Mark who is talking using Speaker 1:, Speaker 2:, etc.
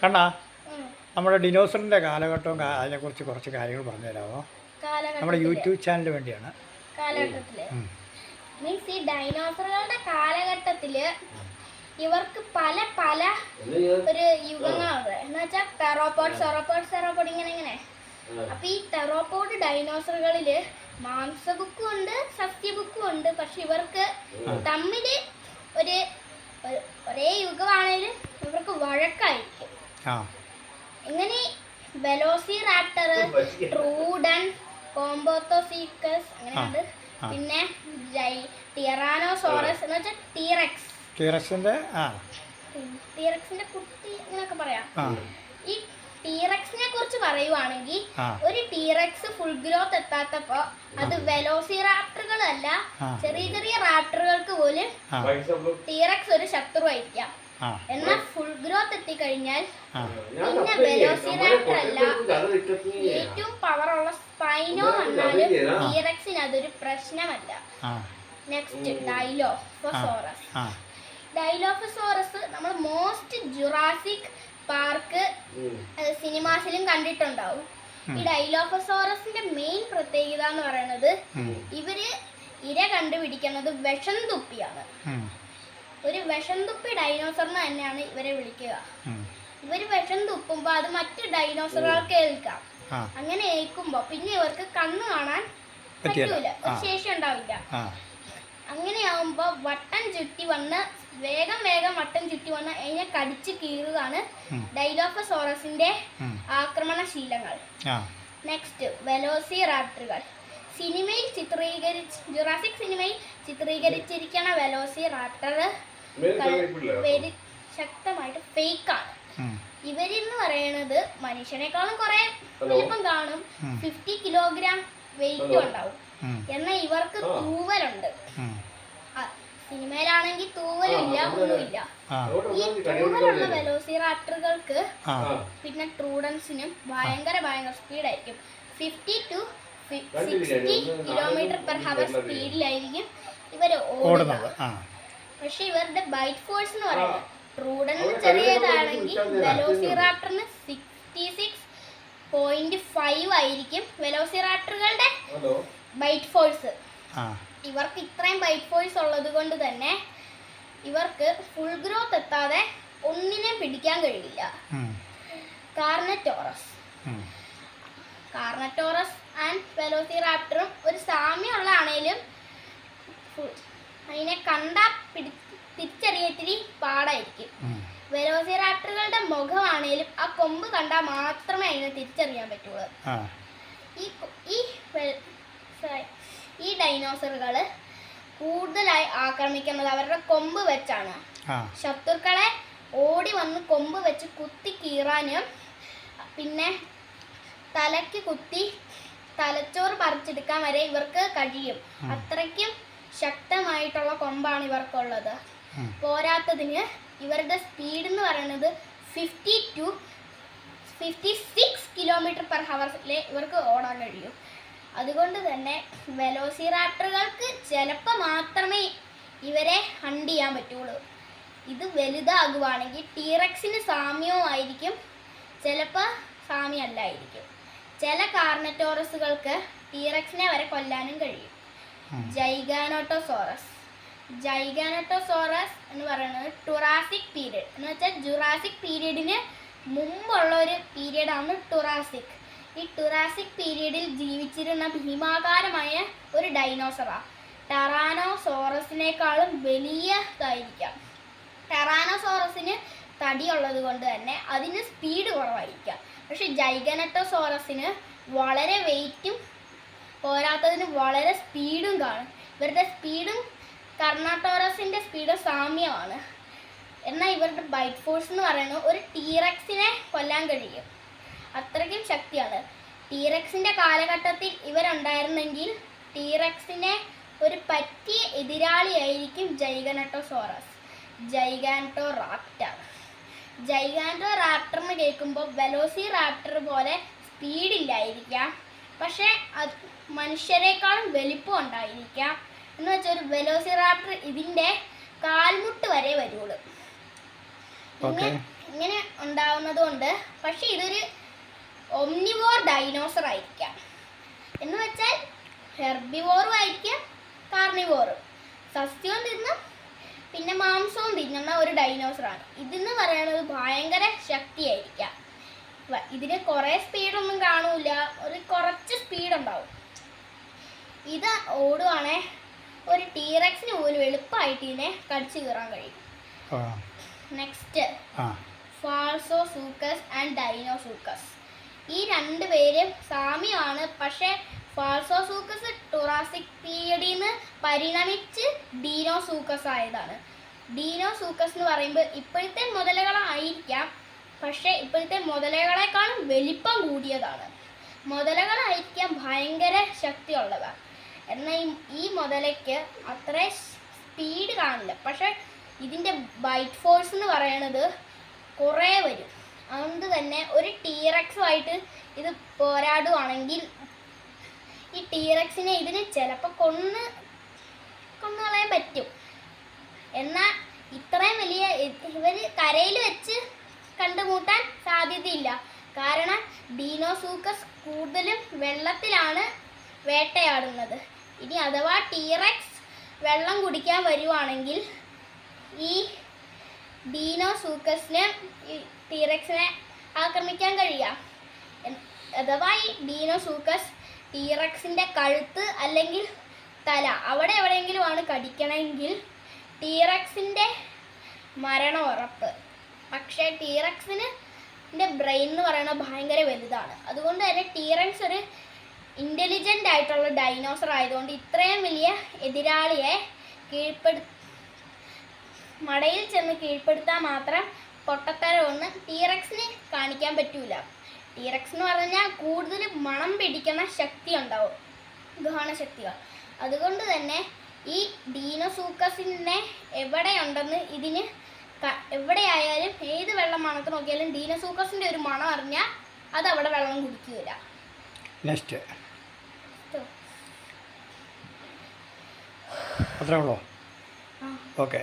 Speaker 1: കണ്ടാ നമ്മുടെ ഡിനോസറിൻ്റെ കാലഘട്ടവും അതിനെക്കുറിച്ച് കുറച്ച് കാര്യങ്ങൾ പറഞ്ഞു തരാമോ? നമ്മുടെ യൂട്യൂബ് ചാനലിന് വേണ്ടിയാണ്.
Speaker 2: മീൻസ് ഈ ഡൈനോസറുകളുടെ കാലഘട്ടത്തില് ഇവർക്ക് പല പല ഒരു യുഗങ്ങളുണ്ട്. എന്ന് വെച്ചാൽ തെറോപോഡ് ഇങ്ങനെ. അപ്പൊ ഈ തെറോപോഡ് ഡൈനോസറുകളില് മാംസബുക്കും ഉണ്ട്, സസ്യബുക്കും ഉണ്ട്. പക്ഷെ ഇവർക്ക് തമ്മില് ഒരേ യുഗമാണേലും ഇവർക്ക് വഴക്കായിരിക്കും. ഇങ്ങനെ വെലോസിറാപ്റ്റർ, ട്രൂഡൻ, കോംബോത്തോസീക്കസ് അങ്ങനെയുണ്ട്. പിന്നെ ടിറാനോസോറസ് എന്ന് വെച്ചാൽ ടീറക്സിന്റെ കുട്ടി അങ്ങനെയൊക്കെ പറയാം. ഈ ടീറക്സിനെ കുറിച്ച് പറയുവാണെങ്കിൽ ഒരു ടീറക്സ് ഫുൾ ഗ്രോത്ത് എത്താത്തപ്പോ അത് വെലോസിറാപ്റ്ററുകളല്ല, ചെറിയ ചെറിയ റാപ്റ്ററുകൾക്ക് പോലും ടീറക്സ് ഒരു ശത്രുവായിരിക്കാം. എന്നാൽ ഫുൾ ഗ്രോത്ത് എത്തിക്കഴിഞ്ഞാൽ പിന്നെ വെലോസിറാപ്റ്റർ അല്ല, ഏറ്റവും പവറുള്ള സ്പൈനോ വന്നാലും ടീറക്സിന് അതൊരു പ്രശ്നമല്ല. നെക്സ്റ്റ് ഡൈലോഫോസോറസ് നമ്മൾ മോസ്റ്റ് ജുറാസിക് പാർക്ക് സിനിമാസിലും കണ്ടിട്ടുണ്ടാവും. ഈ ഡൈലോഫോസോറസിന്റെ മെയിൻ പ്രത്യേകത എന്ന് പറയുന്നത് ഇവര് ഇര കണ്ടുപിടിക്കുന്നത് വിഷം തുപ്പിയാണ്. ഒരു വിഷം തുപ്പി ഡൈനോസറിന് തന്നെയാണ് ഇവരെ വിളിക്കുക. ഇവര് വിഷം തുപ്പുമ്പോ അത് മറ്റു ഡൈനോസറുകൾക്ക് ഏൽക്കാം. അങ്ങനെ ഏൽക്കുമ്പോ പിന്നെ ഇവർക്ക് കണ്ണ് കാണാൻ പറ്റൂല, ശേഷി ഉണ്ടാവില്ല. അങ്ങനെയാവുമ്പോ വട്ടം ചുറ്റി വന്ന് വേഗം വട്ടം ചുറ്റി വന്ന് അതിനെ കടിച്ചു കീറുകയാണ് ഡൈലോഫോസോറസിന്റെ ആക്രമണശീലങ്ങൾ. നെക്സ്റ്റ് വെലോസിറാപ്റ്ററുകൾ. ജുറാസിക് സിനിമയിൽ ചിത്രീകരിച്ചിരിക്കുന്ന വെലോസിറാപ്റ്റർ ശക്തമായിട്ട് ഫേക്കാണ്. ഇവരെന്ന് പറയുന്നത് മനുഷ്യനേക്കാളും കുറെ വലിപ്പം കാണും, 50 കിലോഗ്രാം വെയിറ്റും ഉണ്ടാവും. എന്നാൽ ഇവർക്ക് തൂവലുണ്ട്. സിനിമയിലാണെങ്കിൽ തൂവലില്ല, ഒന്നുമില്ല. ഈ തൂവലുള്ള വെലോസിറാപ്റ്ററുകൾക്ക് പിന്നെ ട്രൂഡൻസിനും ഭയങ്കര സ്പീഡായിരിക്കും. 50 to 60 km/h സ്പീഡിലായിരിക്കും ഇവർ ഓടുന്നത്. പക്ഷെ ഇവരുടെ ബൈറ്റ് ഫോഴ്സ് എന്ന് പറയുന്നത് ട്രൂഡന് ചെറിയതാണെങ്കിൽ വെലോസിറാപ്റ്ററിന് 66.5 ആയിരിക്കും വെലോസിറാപ്റ്ററുകളുടെ ബൈറ്റ് ഫോഴ്സ്. ഇവർക്ക് ഇത്രയും ബൈറ്റ് ഫോഴ്സ് ഉള്ളത് കൊണ്ട് തന്നെ ഇവർക്ക് ഫുൾ ഗ്രോത്ത് എത്താതെ ഒന്നിനെ പിടിക്കാൻ കഴിയില്ല. കാർണറ്റോറസ് ആൻഡ് വെലോസിറാപ്റ്ററും ഒരു സാമ്യമുള്ളതാണേലും അതിനെ കണ്ടാ തിരിച്ചറിയത്തിരി പാടായിരിക്കും. വെലോസിറാപ്റ്ററുകളുടെ മുഖമാണേലും ആ കൊമ്പ് കണ്ടാൽ മാത്രമേ അതിനെ തിരിച്ചറിയാൻ പറ്റുള്ളൂ. ഈ ഡൈനോസറുകള് കൂടുതലായി ആക്രമിക്കുന്നത് അവരുടെ കൊമ്പ് വെച്ചാണ്. ശത്രുക്കളെ ഓടി വന്ന് കൊമ്പ് വെച്ച് കുത്തി കീറാനും പിന്നെ തലയ്ക്ക് കുത്തി തലച്ചോറ് പറിച്ചെടുക്കാൻ വരെ ഇവർക്ക് കഴിയും. അത്രയ്ക്കും ശക്തമായിട്ടുള്ള കൊമ്പാണ് ഇവർക്കുള്ളത്. പോരാത്തതിന് ഇവരുടെ സ്പീഡ് എന്ന് പറയുന്നത് 50 to 56 km/h ഇവർക്ക് ഓടാൻ കഴിയും. അതുകൊണ്ട് തന്നെ വെലോസിറാപ്റ്ററുകൾക്ക് ചിലപ്പോൾ മാത്രമേ ഇവരെ ഹണ്ട് ചെയ്യാൻ പറ്റുള്ളൂ. ഇത് വലുതാകുവാണെങ്കിൽ ടീറക്സിന് സാമ്യമായിരിക്കും, ചിലപ്പോൾ സാമ്യമല്ലായിരിക്കും. ചില കാർണറ്റോറസുകൾക്ക് ടീറക്സിനെ വരെ കൊല്ലാനും കഴിയും. ജൈഗാനോട്ടോസോറസ് എന്ന് പറയുന്നത് ടുറാസിക് പീരീഡ് എന്ന് വെച്ചാൽ ജുറാസിക് പീരീഡിന് മുമ്പുള്ള ഒരു പീരീഡാണ് ടുറാസിക്. ഈ ടുറാസിക് പീരീഡിൽ ജീവിച്ചിരുന്ന ഭീമാകാരമായ ഒരു ഡൈനോസറാണ്. ടെറാനോസോറസിനേക്കാളും വലിയതായിരിക്കാം. ടെറാനോസോറസിന് തടിയുള്ളത് കൊണ്ട് തന്നെ അതിന് സ്പീഡ് കുറവായിരിക്കാം. പക്ഷെ ജൈഗനറ്റോസോറസിന് വളരെ വെയിറ്റും പോരാത്തതിന് വളരെ സ്പീഡും കാണും. ഇവരുടെ സ്പീഡും കർണാട്ടോറസിൻ്റെ സ്പീഡും സാമ്യമാണ്. എന്നാൽ ഇവരുടെ ബൈറ്റ് ഫോഴ്സ് എന്ന് പറയുന്നത് ഒരു ടീറക്സിനെ കൊല്ലാൻ കഴിയും. അത്രയ്ക്കും ശക്തിയാണ്. ടീറക്സിൻ്റെ കാലഘട്ടത്തിൽ ഇവരുണ്ടായിരുന്നെങ്കിൽ ടീറക്സിനെ ഒരു പറ്റിയ എതിരാളിയായിരിക്കും ജൈഗാന്റോറാപ്റ്റർ എന്ന് കേൾക്കുമ്പോൾ വെലോസിറാപ്റ്റർ പോലെ സ്പീഡില്ലായിരിക്കാം, പക്ഷേ അത് മനുഷ്യരെക്കാളും വലിപ്പം ഉണ്ടായിരിക്കാം. എന്ന് വെച്ചാൽ ഒരു വെലോസിറാപ്റ്റർ ഇതിൻ്റെ കാൽമുട്ട് വരെ വരുള്ളൂ. ഇങ്ങനെ ഉണ്ടാവുന്നത് കൊണ്ട്. പക്ഷെ ഇതൊരു ഒംനിവോർ ഡൈനോസർ ആയിരിക്കാം. എന്ന് വെച്ചാൽ ഹെർബിവോറും ആയിരിക്കാം, കാർണിവോറും. സസ്യവും തിന്നും പിന്നെ മാംസവും തിന്നുന്ന ഒരു ഡൈനോസറാണ്. ഇതെന്ന് പറയുന്നത് ഭയങ്കര ശക്തിയായിരിക്കാം. ഇതിന് കുറേ സ്പീഡൊന്നും കാണൂല, ഒരു കുറച്ച് സ്പീഡ് ഉണ്ടാവും. ഇത് ഓടുവാണേ ഒരു ടീറക്സിന് പോലും എളുപ്പമായിട്ട് ഇതിനെ കടിച്ചു കയറാൻ കഴിയും. നെക്സ്റ്റ് ഫാൾസോസൂക്കസ് ആൻഡ് ഡൈനോസൂക്കസ്. ഈ രണ്ട് പേരും സാമ്യമാണ്. പക്ഷേ ഫാൾസോസൂക്കസ് ടുറാസിക് പീരിയഡിൽ നിന്ന് പരിണമിച്ച് ഡീനോസൂക്കസ് ആയതാണ്. ഡീനോസൂക്കസ് എന്ന് പറയുമ്പോൾ ഇപ്പോഴത്തെ മുതലകളായിരിക്കാം, പക്ഷേ ഇപ്പോഴത്തെ മുതലകളെക്കാളും വലിപ്പം കൂടിയതാണ്. മുതലകളായിരിക്കാം ഭയങ്കര ശക്തിയുള്ളതാണ്. എന്നാൽ ഈ മുതലയ്ക്ക് അത്ര സ്പീഡ് കാണില്ല. പക്ഷേ ഇതിൻ്റെ ബൈറ്റ് ഫോഴ്സ് എന്ന് പറയണത് കുറേ വരും. അതുകൊണ്ട് തന്നെ ഒരു ടീറക്സുമായിട്ട് ഇത് പോരാടുവാണെങ്കിൽ ഈ ടീറക്സിനെ ഇതിന് ചിലപ്പോൾ കൊന്നു കളയാൻ പറ്റും. എന്നാൽ ഇത്രയും വലിയ ഇവർ കരയിൽ വെച്ച് കണ്ടുമുട്ടാൻ സാധ്യതയില്ല. കാരണം ഡീനോസൂക്കസ് കൂടുതലും വെള്ളത്തിലാണ് വേട്ടയാടുന്നത്. ഇനി അഥവാ ടീറക്സ് വെള്ളം കുടിക്കാൻ വരുവാണെങ്കിൽ ഈ ഡീനോസൂക്കസിന് ഈ ടീറക്സിനെ ആക്രമിക്കാൻ കഴിയുക. അഥവാ ഈ ഡീനോസൂക്കസ് ടീറക്സിൻ്റെ കഴുത്ത് അല്ലെങ്കിൽ തല അവിടെ എവിടെയെങ്കിലുമാണ് കടിക്കണമെങ്കിൽ ടീറക്സിൻ്റെ മരണം ഉറപ്പ്. പക്ഷേ ടീറക്സിന് ബ്രെയിൻ എന്ന് പറയുന്നത് ഭയങ്കര വലുതാണ്. അതുകൊണ്ട് തന്നെ ടീറക്സ് ഒരു ഇൻ്റലിജൻ്റ് ആയിട്ടുള്ള ഡൈനോസർ ആയതുകൊണ്ട് ഇത്രയും വലിയ എതിരാളിയെ മടയിൽ ചെന്ന് കീഴ്പ്പെടുത്താൻ മാത്രം പൊട്ടത്തരമൊന്നും ടീറക്സിന് കാണിക്കാൻ പറ്റൂല. ടീറക്സ് എന്ന് പറഞ്ഞാൽ കൂടുതൽ മണം പിടിക്കുന്ന ശക്തി ഉണ്ടാവും, ദഹനശക്തികൾ. അതുകൊണ്ട് തന്നെ ഈ ഡീനോസൂക്കസിനെ എവിടെയുണ്ടെന്ന് ഇതിന് എവിടെയായാലും ഏത് വെള്ളം മണത്ത് നോക്കിയാലും ഡീനോസൂക്കസിൻ്റെ ഒരു മണം അറിഞ്ഞാൽ അതവിടെ വെള്ളം കുടിക്കില്ല.
Speaker 1: നെക്സ്റ്റ് അത്രേ ഉള്ളൂ. ഓക്കെ.